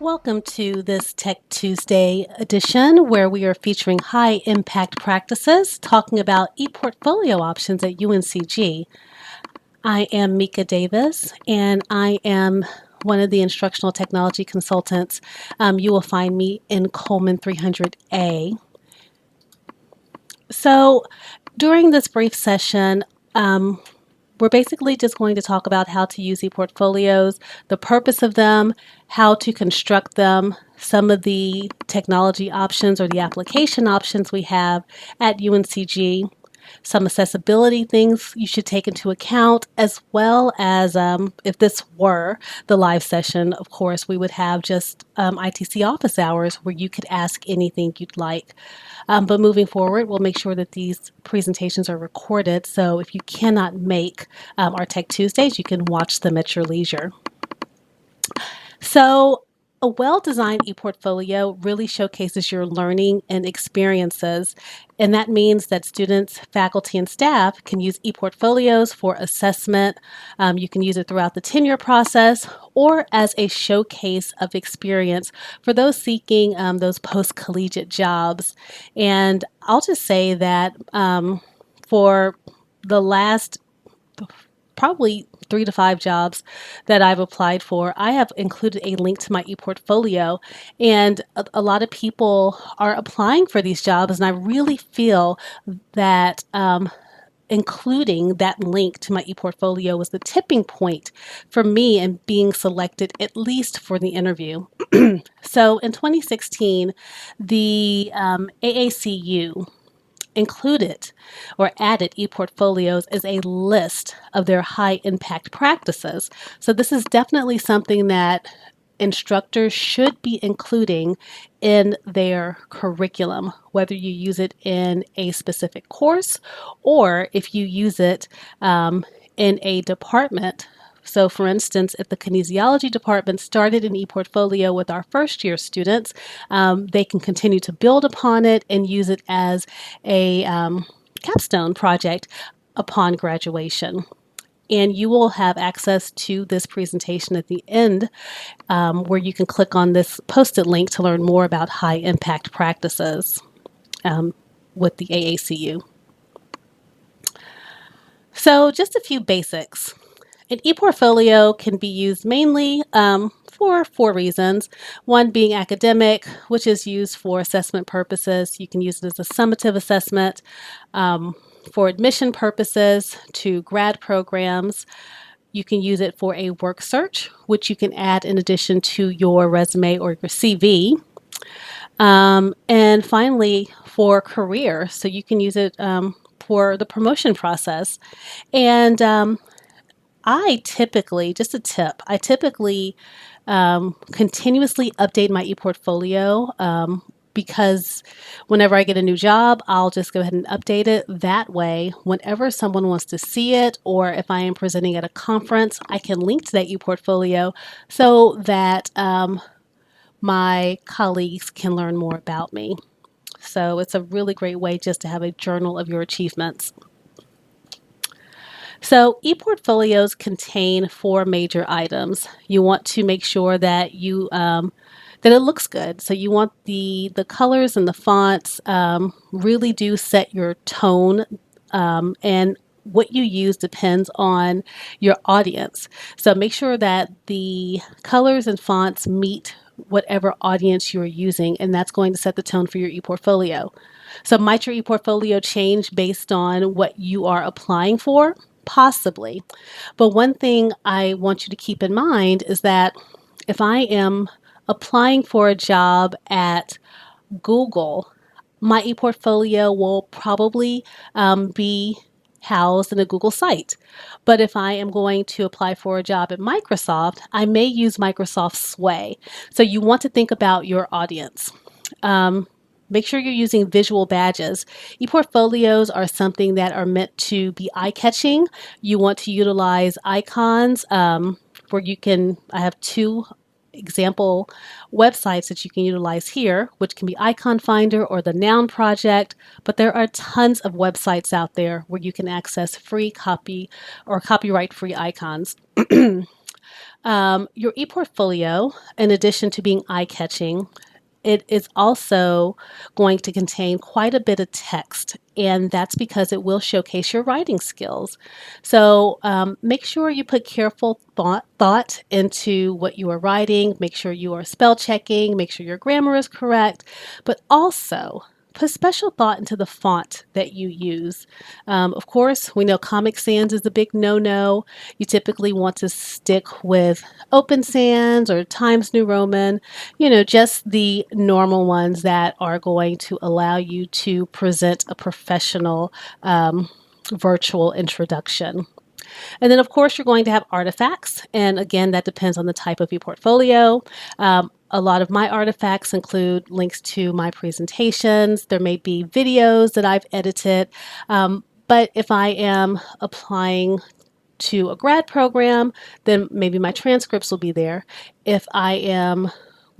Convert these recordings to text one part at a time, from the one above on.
Welcome to this Tech Tuesday edition where we are featuring high impact practices talking about ePortfolio options at UNCG. I am Mika Davis and I am one of the instructional technology consultants. You will find me in Coleman 300A. So during this brief session, we're basically just going to talk about how to use ePortfolios, the purpose of them, how to construct them, some of the technology options or the application options we have at UNCG, some accessibility things you should take into account, as well as if this were the live session, of course, we would have just ITC office hours where you could ask anything you'd like. But moving forward, we'll make sure that these presentations are recorded. So if you cannot make our Tech Tuesdays, you can watch them at your leisure. So a well-designed ePortfolio really showcases your learning and experiences, and that means that students, faculty, and staff can use ePortfolios for assessment. You can use it throughout the tenure process or as a showcase of experience for those seeking those post-collegiate jobs. And I'll just say that for the last probably 3 to 5 jobs that I've applied for, I have included a link to my ePortfolio. And a lot of people are applying for these jobs, and I really feel that including that link to my ePortfolio was the tipping point for me in being selected, at least for the interview. So in 2016, the AACU included or added ePortfolios as a list of their high impact practices. So this is definitely something that instructors should be including in their curriculum, whether you use it in a specific course or if you use it in a department. So for instance, if the kinesiology department started an ePortfolio with our first year students, they can continue to build upon it and use it as a capstone project upon graduation. And you will have access to this presentation at the end where you can click on this post-it link to learn more about high impact practices with the AACU. So just a few basics. An ePortfolio can be used mainly for 4 reasons. One being academic, which is used for assessment purposes. You can use it as a summative assessment for admission purposes to grad programs. You can use it for a work search, which you can add in addition to your resume or your CV. And finally, for career. So you can use it for the promotion process. And I typically, just a tip, I typically continuously update my ePortfolio because whenever I get a new job, I'll just go ahead and update it. That way, whenever someone wants to see it, or if I am presenting at a conference, I can link to that ePortfolio so that my colleagues can learn more about me. So it's a really great way just to have a journal of your achievements. So ePortfolios contain 4 major items. You want to make sure that you that it looks good. So you want the colors and the fonts really do set your tone, and what you use depends on your audience. So make sure that the colors and fonts meet whatever audience you're using, and that's going to set the tone for your ePortfolio. So might your ePortfolio change based on what you are applying for? Possibly. But one thing I want you to keep in mind is that if I am applying for a job at Google, my ePortfolio will probably be housed in a Google site. But if I am going to apply for a job at Microsoft, I may use Microsoft Sway. So you want to think about your audience. Make sure you're using visual badges. ePortfolios are something that are meant to be eye-catching. You want to utilize icons where you can, I have 2 example websites that you can utilize here, which can be Icon Finder or the Noun Project, but there are tons of websites out there where you can access free copy or copyright-free icons. Your ePortfolio, in addition to being eye-catching, it is also going to contain quite a bit of text, and that's because it will showcase your writing skills. So make sure you put careful thought into what you are writing, make sure you are spell checking, make sure your grammar is correct, but also put special thought into the font that you use. Of course, we know Comic Sans is a big no-no. You typically want to stick with Open Sans or Times New Roman, just the normal ones that are going to allow you to present a professional virtual introduction. And then, of course, you're going to have artifacts. And again, that depends on the type of ePortfolio. A lot of my artifacts include links to my presentations. There may be videos that I've edited. But if I am applying to a grad program, then maybe my transcripts will be there. If I am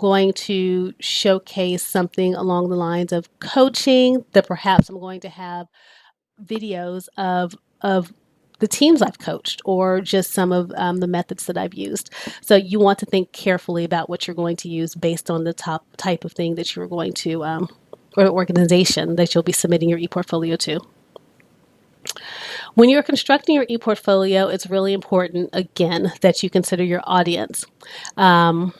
going to showcase something along the lines of coaching, then perhaps I'm going to have videos of the teams I've coached or just some of the methods that I've used. So you want to think carefully about what you're going to use based on the top type of thing that you're going to, or organization that you'll be submitting your ePortfolio to. When you're constructing your ePortfolio, it's really important, again, that you consider your audience. I'm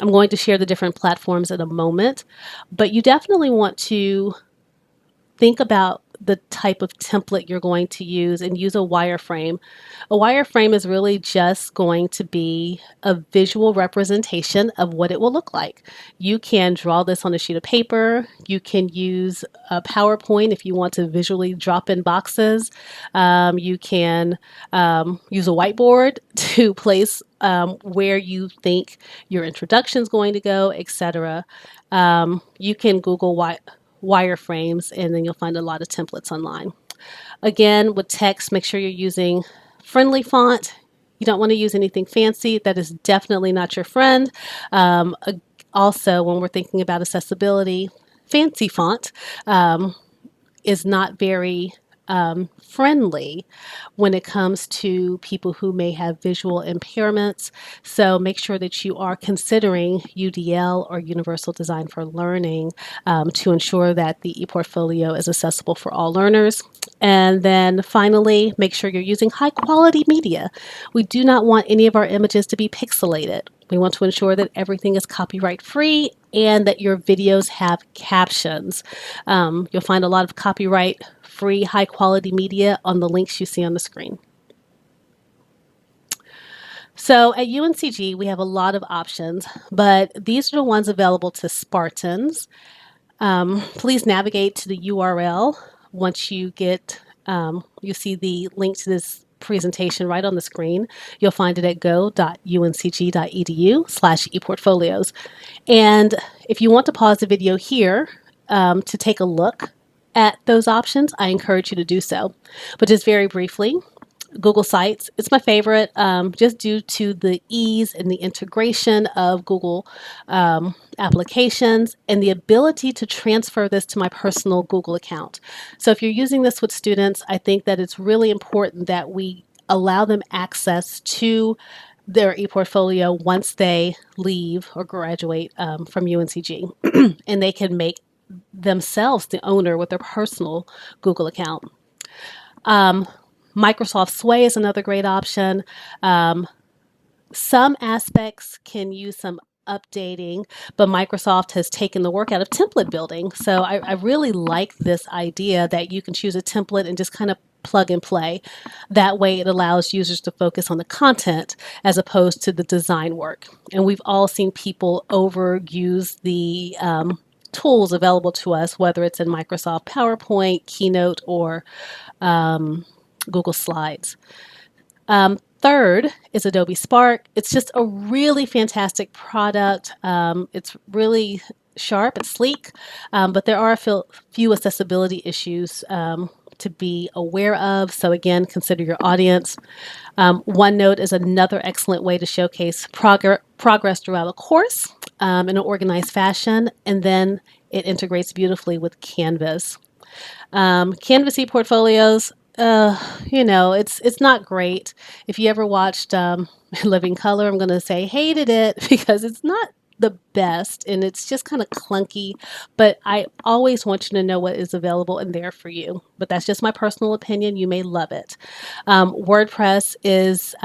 going to share the different platforms in a moment, but you definitely want to think about the type of template you're going to use and use a wireframe. A wireframe is really just going to be a visual representation of what it will look like. You can draw this on a sheet of paper. You can use a PowerPoint if you want to visually drop in boxes. You can use a whiteboard to place where you think your introduction is going to go, etc. You can Google wireframes, and then you'll find a lot of templates online. Again, with text, make sure you're using friendly font. You don't want to use anything fancy. That is definitely not your friend. Also, when we're thinking about accessibility, fancy font is not very friendly when it comes to people who may have visual impairments. So make sure that you are considering UDL or Universal Design for Learning to ensure that the ePortfolio is accessible for all learners. And then finally, make sure you're using high quality media. We do not want any of our images to be pixelated. We want to ensure that everything is copyright free and that your videos have captions. You'll find a lot of copyright free, high quality media on the links you see on the screen. So at UNCG, we have a lot of options, but these are the ones available to Spartans. Please navigate to the URL once you you see the link to this presentation right on the screen. You'll find it at go.uncg.edu/ePortfolios. And if you want to pause the video here to take a look at those options, I encourage you to do so. But just very briefly, Google Sites, it's my favorite just due to the ease and the integration of Google applications and the ability to transfer this to my personal Google account. So if you're using this with students, I think that it's really important that we allow them access to their ePortfolio once they leave or graduate from UNCG, and they can make themselves the owner with their personal Google account. Microsoft Sway is another great option. Some aspects can use some updating, but Microsoft has taken the work out of template building. So I really like this idea that you can choose a template and just kind of plug and play. That way it allows users to focus on the content as opposed to the design work. And we've all seen people overuse the tools available to us, whether it's in Microsoft PowerPoint, Keynote, or Google Slides. Third is Adobe Spark. It's just a really fantastic product. It's really sharp, it's sleek, but there are a few accessibility issues to be aware of. So again, consider your audience. OneNote is another excellent way to showcase progress throughout a course in an organized fashion, and then it integrates beautifully with Canvas. Canvas ePortfolios, It's not great. If you ever watched Living Color, I'm going to say hated it because it's not the best and it's just kind of clunky. But I always want you to know what is available and there for you. But that's just my personal opinion. You may love it. WordPress is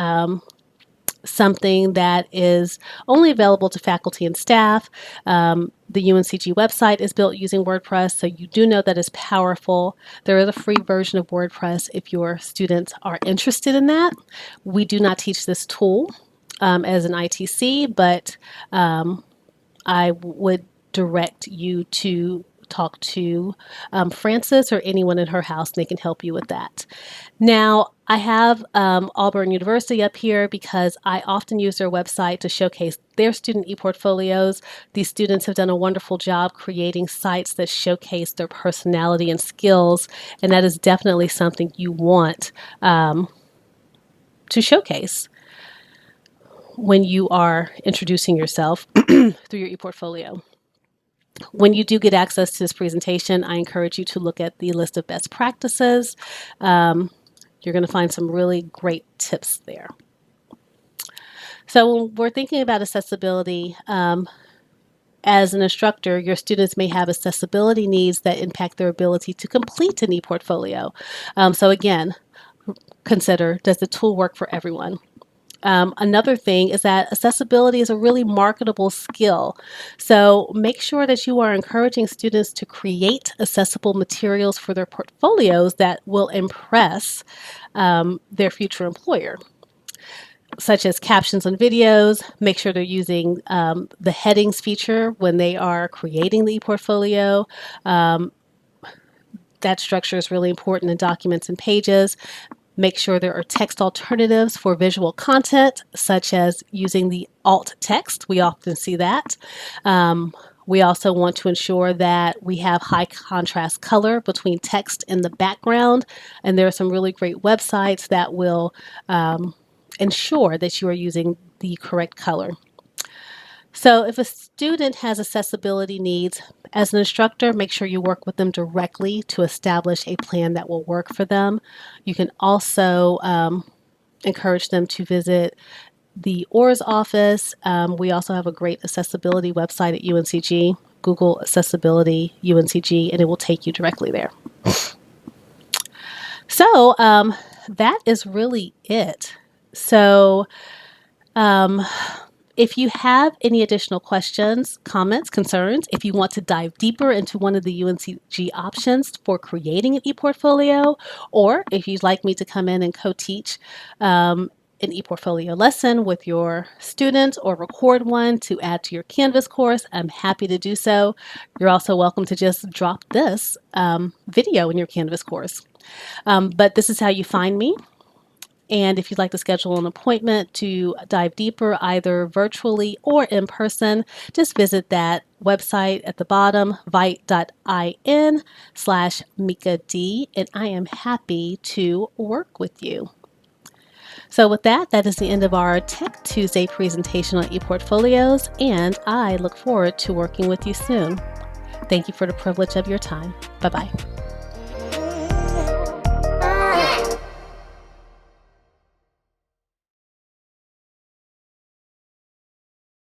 something that is only available to faculty and staff. The UNCG website is built using WordPress, so you do know that it's powerful. There is a free version of WordPress if your students are interested in that. We do not teach this tool as an ITC, but I would direct you to talk to Frances or anyone in her house, and they can help you with that. Now, I have Auburn University up here because I often use their website to showcase their student ePortfolios. These students have done a wonderful job creating sites that showcase their personality and skills, and that is definitely something you want to showcase when you are introducing yourself through your ePortfolio. When you do get access to this presentation, I encourage you to look at the list of best practices. You're going to find some really great tips there. So when we're thinking about accessibility, as an instructor, your students may have accessibility needs that impact their ability to complete an ePortfolio. So again, consider, does the tool work for everyone? Another thing is that accessibility is a really marketable skill. So make sure that you are encouraging students to create accessible materials for their portfolios that will impress their future employer, such as captions on videos. Make sure they're using the headings feature when they are creating the ePortfolio. That structure is really important in documents and pages. Make sure there are text alternatives for visual content, such as using the alt text. We often see that. We also want to ensure that we have high contrast color between text and the background. And there are some really great websites that will ensure that you are using the correct color. So if a student has accessibility needs, as an instructor, make sure you work with them directly to establish a plan that will work for them. You can also encourage them to visit the ORS office. We also have a great accessibility website at UNCG. Google Accessibility UNCG, and it will take you directly there. So that is really it. So if you have any additional questions, comments, concerns, if you want to dive deeper into one of the UNCG options for creating an ePortfolio, or if you'd like me to come in and co-teach an ePortfolio lesson with your students or record one to add to your Canvas course, I'm happy to do so. You're also welcome to just drop this video in your Canvas course. But this is how you find me. And if you'd like to schedule an appointment to dive deeper, either virtually or in person, just visit that website at the bottom, vite.in/Mika D, and I am happy to work with you. So with that, that is the end of our Tech Tuesday presentation on ePortfolios, and I look forward to working with you soon. Thank you for the privilege of your time. Bye-bye.